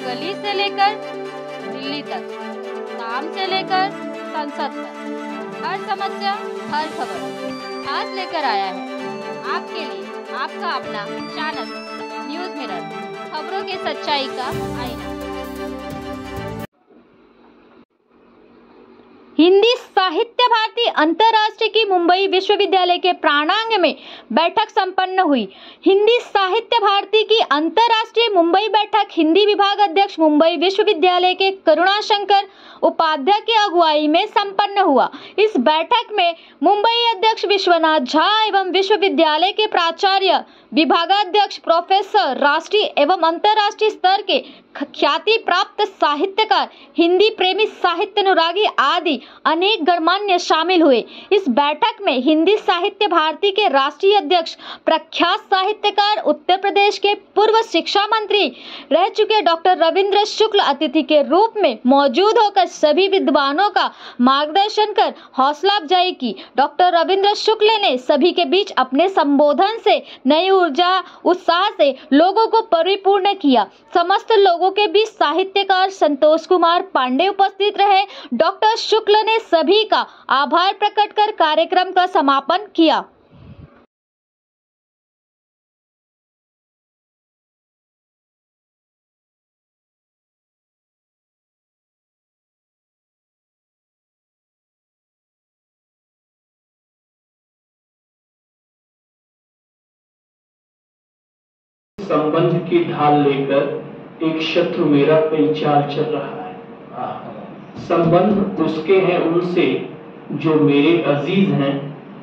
गली से लेकर दिल्ली तक, शाम से लेकर संसद तक, हर समस्या हर खबर आज लेकर आया है आपके लिए आपका अपना चैनल न्यूज़ मिरर, खबरों की सच्चाई का आईना। हिंदी साहित्य भारती अंतर्राष्ट्रीय की मुंबई विश्वविद्यालय के प्रांगण में बैठक संपन्न हुई। हिंदी साहित्य भारती की अंतर्राष्ट्रीय मुंबई बैठक हिंदी विभाग अध्यक्ष मुंबई विश्वविद्यालय के करुणाशंकर उपाध्याय की अगुवाई में संपन्न हुआ। इस बैठक में मुंबई अध्यक्ष विश्वनाथ झा एवं विश्वविद्यालय के प्राचार्य, विभागाध्यक्ष, प्रोफेसर, राष्ट्रीय एवं अंतर्राष्ट्रीय स्तर के ख्याति प्राप्त साहित्यकार, हिंदी प्रेमी, साहित्य अनुरागी आदि अनेक गणमान्य शामिल हुए। इस बैठक में हिंदी साहित्य भारती के राष्ट्रीय अध्यक्ष, प्रख्यात साहित्यकार, उत्तर प्रदेश के पूर्व शिक्षा मंत्री रह चुके डॉक्टर रविंद्र शुक्ल अतिथि के रूप में मौजूद होकर सभी विद्वानों का मार्गदर्शन कर हौसला अफजाई की। डॉक्टर रविंद्र शुक्ल ने सभी के बीच अपने संबोधन से नई ऊर्जा, उत्साह से लोगों को परिपूर्ण किया। समस्त लोगों के बीच साहित्यकार संतोष कुमार पांडे उपस्थित रहे। डॉक्टर शुक्ल ने सभी का आभार प्रकट कर कार्यक्रम का समापन किया। संबंध की ढाल लेकर एक शत्रु मेरा कई चाल चल रहा है। संबंध उसके हैं उनसे जो मेरे अजीज हैं,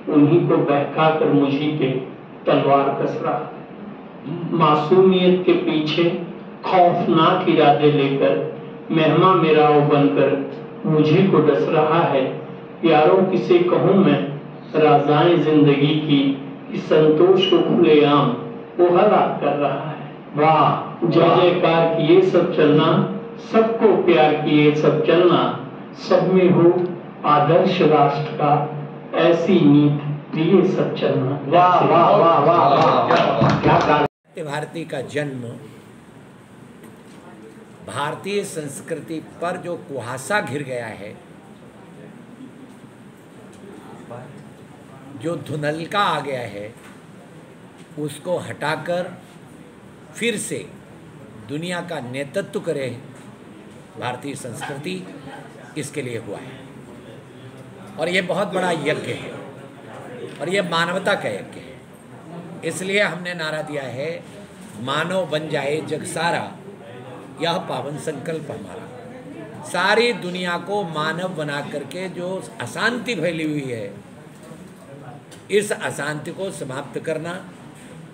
उन्हीं को बहकाकर मुझी पे तलवार कस रहा है। मासूमियत के पीछे खौफनाक इरादे लेकर मेहमा मेराव बनकर मुझे को डस रहा है। यारों किसे कहूँ मैं राज़ाए जिंदगी की कि संतोष को खुलेआम वो हलाक कर रहा है। वाह, जय जयकार किए सब चलना, सबको प्यार किए सब चलना, सब में हो आदर्श राष्ट्र का, ऐसी नीत लिए सब चलना। वाह वाह वाह वाह वाह, क्या साहित्य भारती का जन्म भारतीय संस्कृति पर जो कुहासा घिर गया है, जो धुंधलका आ गया है, उसको हटाकर फिर से दुनिया का नेतृत्व करे भारतीय संस्कृति, इसके लिए हुआ है। और ये बहुत बड़ा यज्ञ है और ये मानवता का यज्ञ है। इसलिए हमने नारा दिया है, मानव बन जाए जग सारा, यह पावन संकल्प हमारा। सारी दुनिया को मानव बना करके जो अशांति फैली हुई है, इस अशांति को समाप्त करना,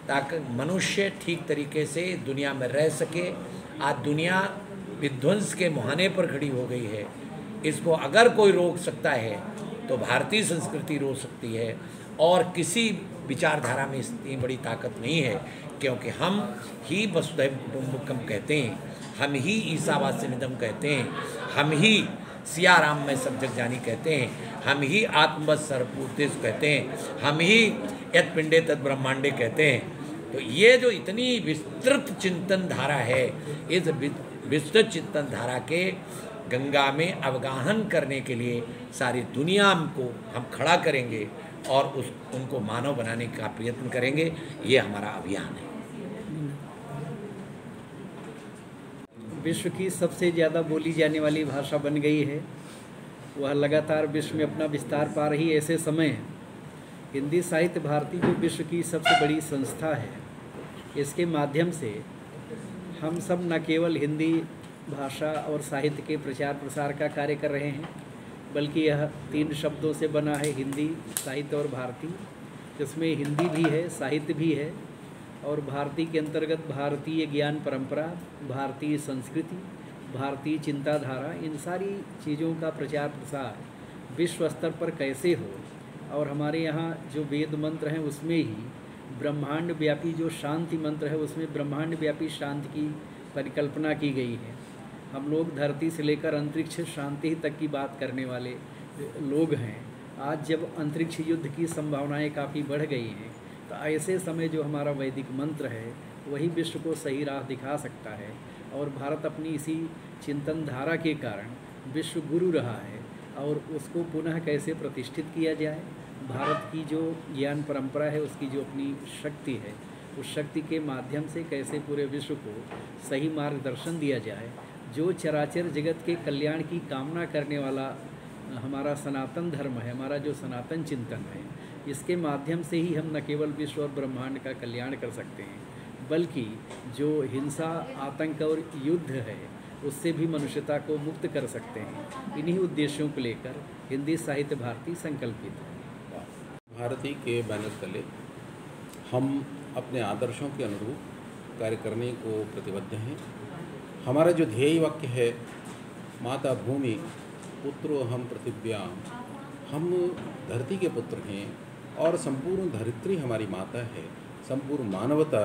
ताकि मनुष्य ठीक तरीके से दुनिया में रह सके। आज दुनिया विध्वंस के मुहाने पर खड़ी हो गई है। इसको अगर कोई रोक सकता है तो भारतीय संस्कृति रोक सकती है, और किसी विचारधारा में इतनी बड़ी ताकत नहीं है, क्योंकि हम ही वसुधैव कुटुंबकम कहते हैं, हम ही ईसावास्यमिदं कहते हैं, हम ही सिया राम में सब जग जानी कहते हैं, हम ही आत्मवत् सर्वभूतेषु कहते हैं, हम ही यत् पिंडे तत् ब्रह्मांडे कहते हैं। तो ये जो इतनी विस्तृत चिंतन धारा है, इस विस्तृत चिंतन धारा के गंगा में अवगाहन करने के लिए सारी दुनिया को हम खड़ा करेंगे और उनको मानव बनाने का प्रयत्न करेंगे। ये हमारा अभियान है। विश्व की सबसे ज़्यादा बोली जाने वाली भाषा बन गई है, वह लगातार विश्व में अपना विस्तार पा रही ऐसे समय है। हिंदी साहित्य भारती जो विश्व की सबसे बड़ी संस्था है, इसके माध्यम से हम सब न केवल हिंदी भाषा और साहित्य के प्रचार प्रसार का कार्य कर रहे हैं, बल्कि यह 3 शब्दों से बना है, हिंदी, साहित्य और भारती, जिसमें हिंदी भी है, साहित्य भी है, और भारती के अंतर्गत भारतीय ज्ञान परंपरा, भारतीय संस्कृति, भारतीय चिंताधारा, इन सारी चीज़ों का प्रचार प्रसार विश्व स्तर पर कैसे हो। और हमारे यहाँ जो वेद मंत्र हैं उसमें ही ब्रह्मांड व्यापी जो शांति मंत्र है, उसमें ब्रह्मांड व्यापी शांति की परिकल्पना की गई है। हम लोग धरती से लेकर अंतरिक्ष शांति तक की बात करने वाले लोग हैं। आज जब अंतरिक्ष युद्ध की संभावनाएं काफ़ी बढ़ गई हैं, तो ऐसे समय जो हमारा वैदिक मंत्र है वही विश्व को सही राह दिखा सकता है। और भारत अपनी इसी चिंतन धारा के कारण विश्व गुरु रहा है और उसको पुनः कैसे प्रतिष्ठित किया जाए, भारत की जो ज्ञान परंपरा है उसकी जो अपनी शक्ति है उस शक्ति के माध्यम से कैसे पूरे विश्व को सही मार्गदर्शन दिया जाए। जो चराचर जगत के कल्याण की कामना करने वाला हमारा सनातन धर्म है, हमारा जो सनातन चिंतन है, इसके माध्यम से ही हम न केवल विश्व और ब्रह्मांड का कल्याण कर सकते हैं बल्कि जो हिंसा, आतंक और युद्ध है उससे भी मनुष्यता को मुक्त कर सकते हैं। इन्हीं उद्देश्यों को लेकर हिंदी साहित्य भारती संकल्पित है। भारती के बैनर तले हम अपने आदर्शों के अनुरूप कार्य करने को प्रतिबद्ध हैं। हमारा जो ध्येय वाक्य है, माता भूमि पुत्रो हम पृथिव्याम, हम धरती के पुत्र हैं और संपूर्ण धरित्री हमारी माता है, संपूर्ण मानवता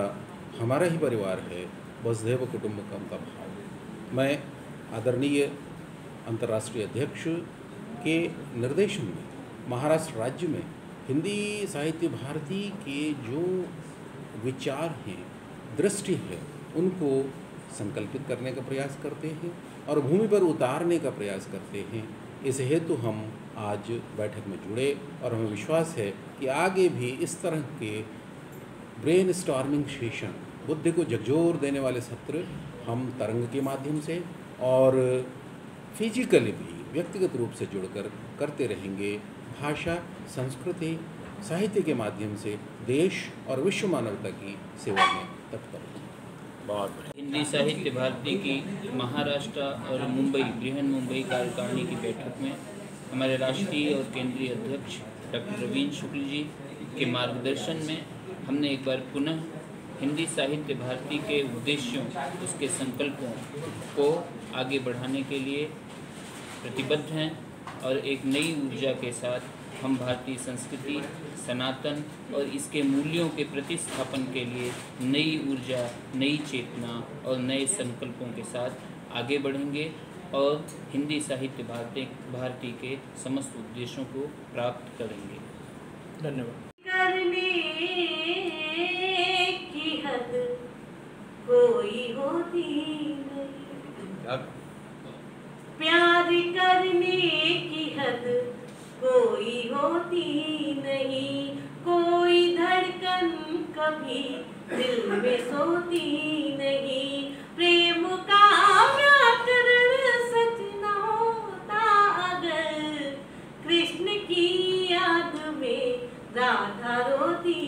हमारा ही परिवार है, वसुधैव कुटुंबकम का भाव। मैं आदरणीय अंतर्राष्ट्रीय अध्यक्ष के निर्देशन में महाराष्ट्र राज्य में हिंदी साहित्य भारती के जो विचार हैं, दृष्टि है, उनको संकल्पित करने का प्रयास करते हैं और भूमि पर उतारने का प्रयास करते हैं। इस हेतु हम आज बैठक में जुड़े और हमें विश्वास है कि आगे भी इस तरह के ब्रेन स्टॉर्मिंग सेशन, बुद्धि को झकझोर देने वाले सत्र हम तरंग के माध्यम से और फिजिकली भी व्यक्तिगत रूप से जुड़कर करते रहेंगे। भाषा, संस्कृति, साहित्य के माध्यम से देश और विश्व मानवता की सेवा में तत्पर हैं। बहुत हिंदी साहित्य भारती की महाराष्ट्र और मुंबई, बृहन मुंबई कार्यकारिणी की बैठक में हमारे राष्ट्रीय और केंद्रीय अध्यक्ष डॉक्टर रवींद्र शुक्ल जी के मार्गदर्शन में हमने एक बार पुनः हिंदी साहित्य भारती के उद्देश्यों, उसके संकल्पों को आगे बढ़ाने के लिए प्रतिबद्ध हैं और एक नई ऊर्जा के साथ हम भारतीय संस्कृति, सनातन और इसके मूल्यों के प्रतिस्थापन के लिए नई ऊर्जा, नई चेतना और नए संकल्पों के साथ आगे बढ़ेंगे और हिंदी साहित्य भारती के समस्त उद्देश्यों को प्राप्त करेंगे। धन्यवाद। कोई होती नहीं, प्यार करने की हद कोई होती नहीं, कोई धड़कन कभी दिल में सोती नहीं, प्रेम का व्याकरण सच न होता अगर कृष्ण की याद में राधा रोती,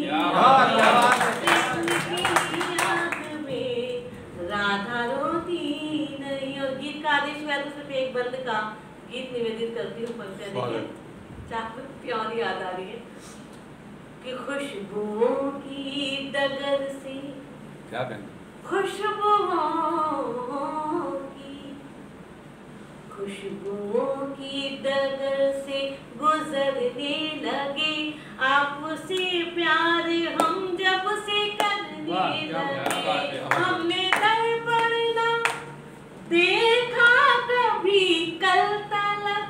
कृष्ण की याद में राधा रोती नहीं। और गीत का आदेश हुआ तो सिर्फ एक बंद का गीत निवेदित करती हूँ पंचायत प्यार याद आ रही है कि खुशबुओं की डगर से, क्या कहते, खुशबुओं की डगर से गुजरने लगे, आपसे प्यार हम जब से करने लगे, हमने दर्पण न देखा कभी कल तलक